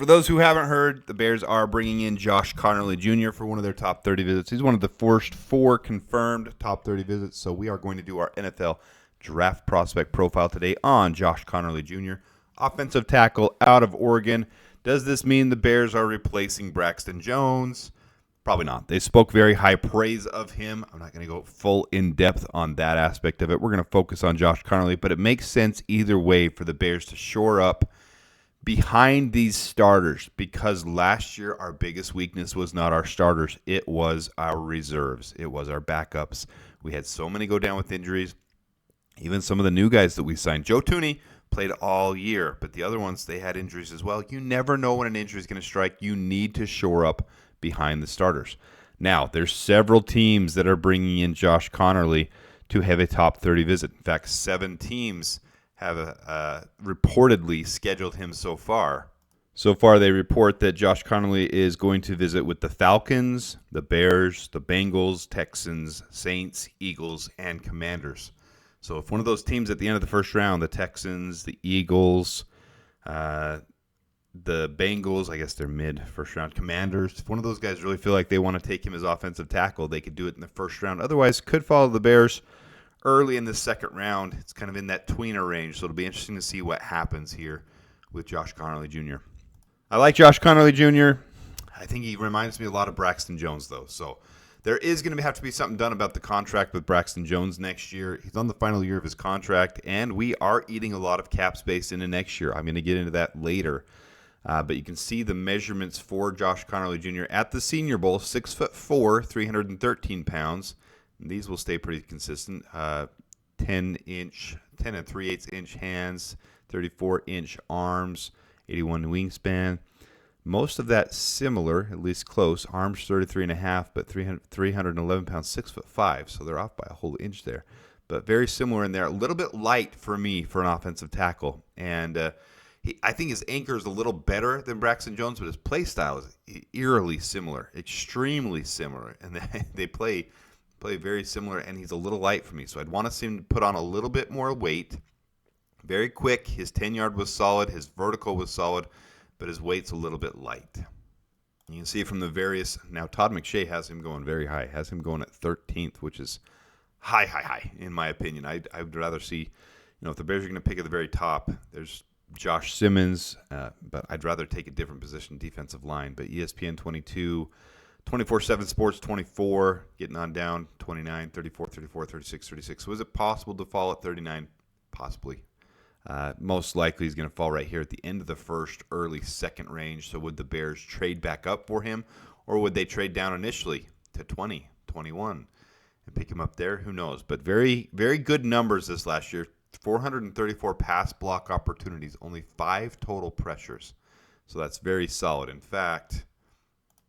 For those who haven't heard, the Bears are bringing in Josh Conerly Jr. for one of their top 30 visits. He's one of the first 4 confirmed top 30 visits, so we are going to do our NFL draft prospect profile today on Josh Conerly Jr., offensive tackle out of Oregon. Does this mean the Bears are replacing Braxton Jones? Probably not. They spoke very high praise of him. I'm not going to go full in-depth on that aspect of it. We're going to focus on Josh Conerly, but it makes sense either way for the Bears to shore up behind these starters, because last year our biggest weakness was not our starters. It was our reserves. It was our backups. We had so many go down with injuries. Even some of the new guys that we signed. Joe Thuney played all year, but the other ones, they had injuries as well. You never know when an injury is going to strike. You need to shore up behind the starters. Now, there's several teams that are bringing in Josh Conerly to have a top 30 visit. In fact, 7 teams have reportedly scheduled him so far. So far, they report that Josh Conerly is going to visit with the Falcons, the Bears, the Bengals, Texans, Saints, Eagles, and Commanders. So if one of those teams at the end of the first round, the Texans, the Eagles, the Bengals, I guess they're mid-first round, Commanders, if one of those guys really feel like they want to take him as offensive tackle, they could do it in the first round. Otherwise, could follow the Bears early in the second round. It's kind of in that tweener range, so it'll be interesting to see what happens here with Josh Conerly Jr. I like Josh Conerly Jr. I think he reminds me a lot of Braxton Jones, though. So there is going to have to be something done about the contract with Braxton Jones next year. He's on the final year of his contract, and we are eating a lot of cap space into next year. I'm going to get into that later. But you can see the measurements for Josh Conerly Jr. at the Senior Bowl, 6'4", 313 pounds. These will stay pretty consistent. 10 and 3/8 inch hands, 34-inch arms, 81 wingspan. Most of that similar, at least close. Arms 33.5, but 311 pounds, 6'5". So they're off by a whole inch there. But very similar in there. A little bit light for me for an offensive tackle. And I think his anchor is a little better than Braxton Jones, but his play style is eerily similar, extremely similar. And they play very similar, and he's a little light for me. So I'd want to see him put on a little bit more weight. Very quick. His 10-yard was solid. His vertical was solid, but his weight's a little bit light. You can see from the various. Now, Todd McShay has him going very high. Has him going at 13th, which is high, in my opinion. I would rather see, if the Bears are going to pick at the very top, there's Josh Simmons, but I'd rather take a different position, defensive line. But ESPN 22, 24/7 Sports 24, getting on down, 29, 34, 34, 36, 36. So is it possible to fall at 39? Possibly. Most likely he's going to fall right here at the end of the first, early second range. So would the Bears trade back up for him, or would they trade down initially to 20, 21 and pick him up there? Who knows? But very, very good numbers this last year. 434 pass block opportunities, only 5 total pressures. So that's very solid. In fact,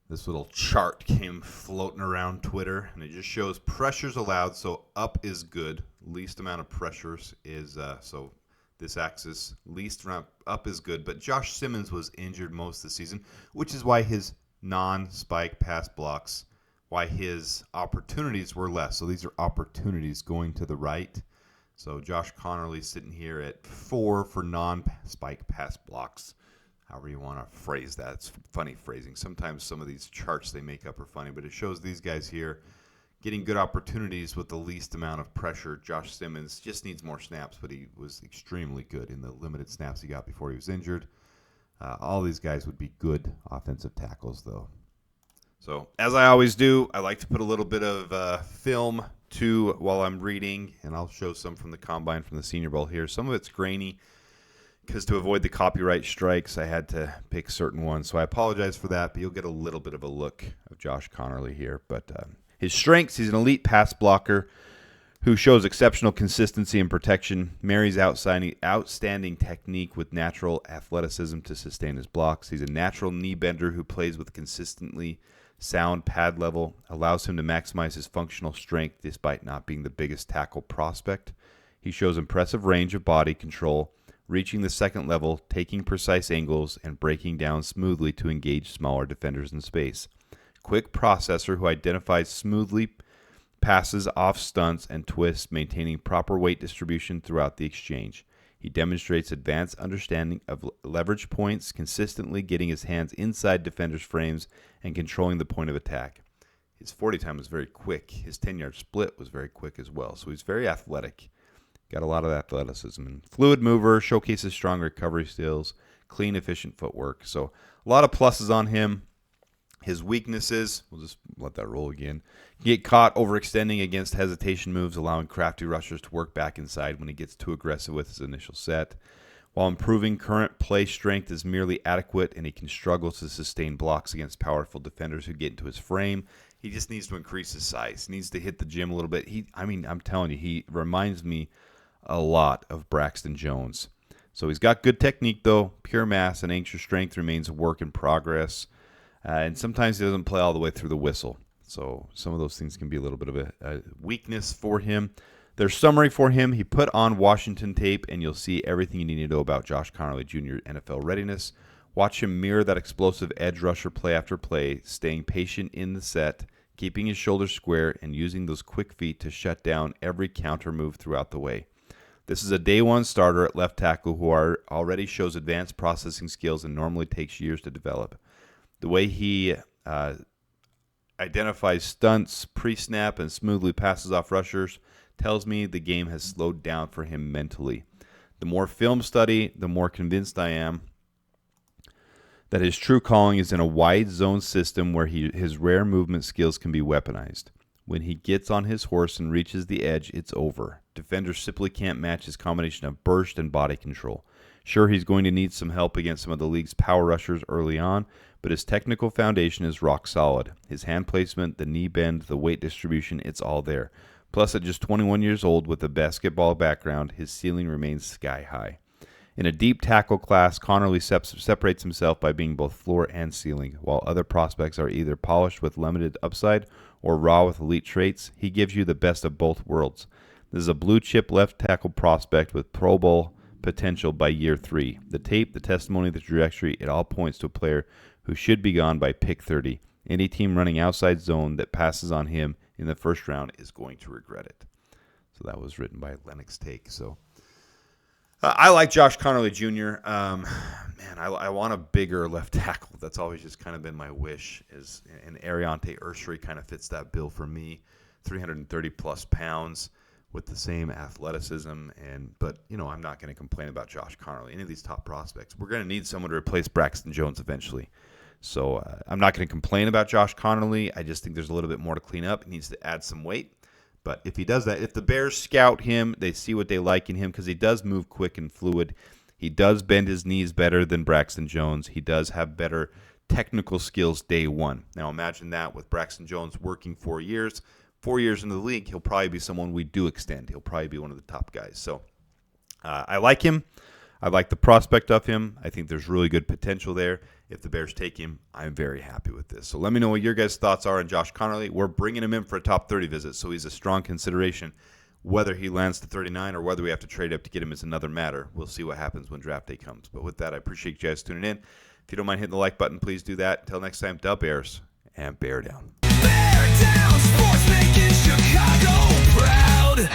this little chart came floating around Twitter, and it just shows pressures allowed. So up is good. Least amount of pressures is, so this axis, least amount up is good. But Josh Simmons was injured most of the season, which is why his non-spike pass blocks, why his opportunities were less. So these are opportunities going to the right. So Josh Conerly sitting here at 4 for non-spike pass blocks, however you want to phrase that. It's funny phrasing. Sometimes some of these charts they make up are funny, but it shows these guys here getting good opportunities with the least amount of pressure. Josh Simmons just needs more snaps, but he was extremely good in the limited snaps he got before he was injured. All these guys would be good offensive tackles, though. So, as I always do, I like to put a little bit of film while I'm reading, and I'll show some from the Combine from the Senior Bowl here. Some of it's grainy, because to avoid the copyright strikes, I had to pick certain ones. So I apologize for that, but you'll get a little bit of a look of Josh Conerly here. But his strengths, he's an elite pass blocker who shows exceptional consistency and protection, marries outstanding technique with natural athleticism to sustain his blocks. He's a natural knee bender who plays with consistently sound pad level, allows him to maximize his functional strength despite not being the biggest tackle prospect. He shows impressive range of body control, reaching the second level, taking precise angles, and breaking down smoothly to engage smaller defenders in space. Quick processor who identifies smoothly, passes off stunts and twists, maintaining proper weight distribution throughout the exchange. He demonstrates advanced understanding of leverage points, consistently getting his hands inside defenders' frames and controlling the point of attack. His 40 time was very quick. His 10-yard split was very quick as well. So he's very athletic. Got a lot of athleticism. And fluid mover, showcases strong recovery skills, clean, efficient footwork. So a lot of pluses on him. His weaknesses, we'll just let that roll again. Get caught overextending against hesitation moves, allowing crafty rushers to work back inside when he gets too aggressive with his initial set. While improving current play strength is merely adequate, and he can struggle to sustain blocks against powerful defenders who get into his frame. He just needs to increase his size. He needs to hit the gym a little bit. I'm telling you, he reminds me a lot of Braxton Jones. So he's got good technique, though. Pure mass and anxious strength remains a work in progress. And sometimes he doesn't play all the way through the whistle. So some of those things can be a little bit of a weakness for him. Their summary for him, he put on Washington tape, and you'll see everything you need to know about Josh Conerly Jr. NFL readiness. Watch him mirror that explosive edge rusher play after play, staying patient in the set, keeping his shoulders square, and using those quick feet to shut down every counter move throughout the way. This is a day one starter at left tackle who already shows advanced processing skills and normally takes years to develop. The way he identifies stunts, pre-snap, and smoothly passes off rushers tells me the game has slowed down for him mentally. The more film study, the more convinced I am that his true calling is in a wide zone system where his rare movement skills can be weaponized. When he gets on his horse and reaches the edge, it's over. Defenders simply can't match his combination of burst and body control. Sure, he's going to need some help against some of the league's power rushers early on, but his technical foundation is rock solid. His hand placement, the knee bend, the weight distribution, it's all there. Plus, at just 21 years old with a basketball background, his ceiling remains sky high. In a deep tackle class, Conerly separates himself by being both floor and ceiling. While other prospects are either polished with limited upside or raw with elite traits, he gives you the best of both worlds. This is a blue-chip left tackle prospect with Pro Bowl potential by year 3. The tape, the testimony, the trajectory, it all points to a player who should be gone by pick 30. Any team running outside zone that passes on him in the first round is going to regret it. So that was written by Lennox Tate. So I like Josh Conerly Jr. I want a bigger left tackle. That's always just kind of been my wish. And Ariante Ursery kind of fits that bill for me. 330 plus pounds with the same athleticism. But I'm not going to complain about Josh Conerly. Any of these top prospects, we're going to need someone to replace Braxton Jones eventually. So I'm not going to complain about Josh Conerly. I just think there's a little bit more to clean up. He needs to add some weight. But if he does that, if the Bears scout him, they see what they like in him because he does move quick and fluid. He does bend his knees better than Braxton Jones. He does have better technical skills day one. Now imagine that with Braxton Jones working 4 years. 4 years into the league, he'll probably be someone we do extend. He'll probably be one of the top guys. So I like him. I like the prospect of him. I think there's really good potential there. If the Bears take him, I'm very happy with this. So let me know what your guys' thoughts are on Josh Conerly. We're bringing him in for a top 30 visit, so he's a strong consideration. Whether he lands to 39 or whether we have to trade up to get him is another matter. We'll see what happens when draft day comes. But with that, I appreciate you guys tuning in. If you don't mind hitting the like button, please do that. Until next time, Dub Bears and Bear Down. Bear down, sports making Chicago proud.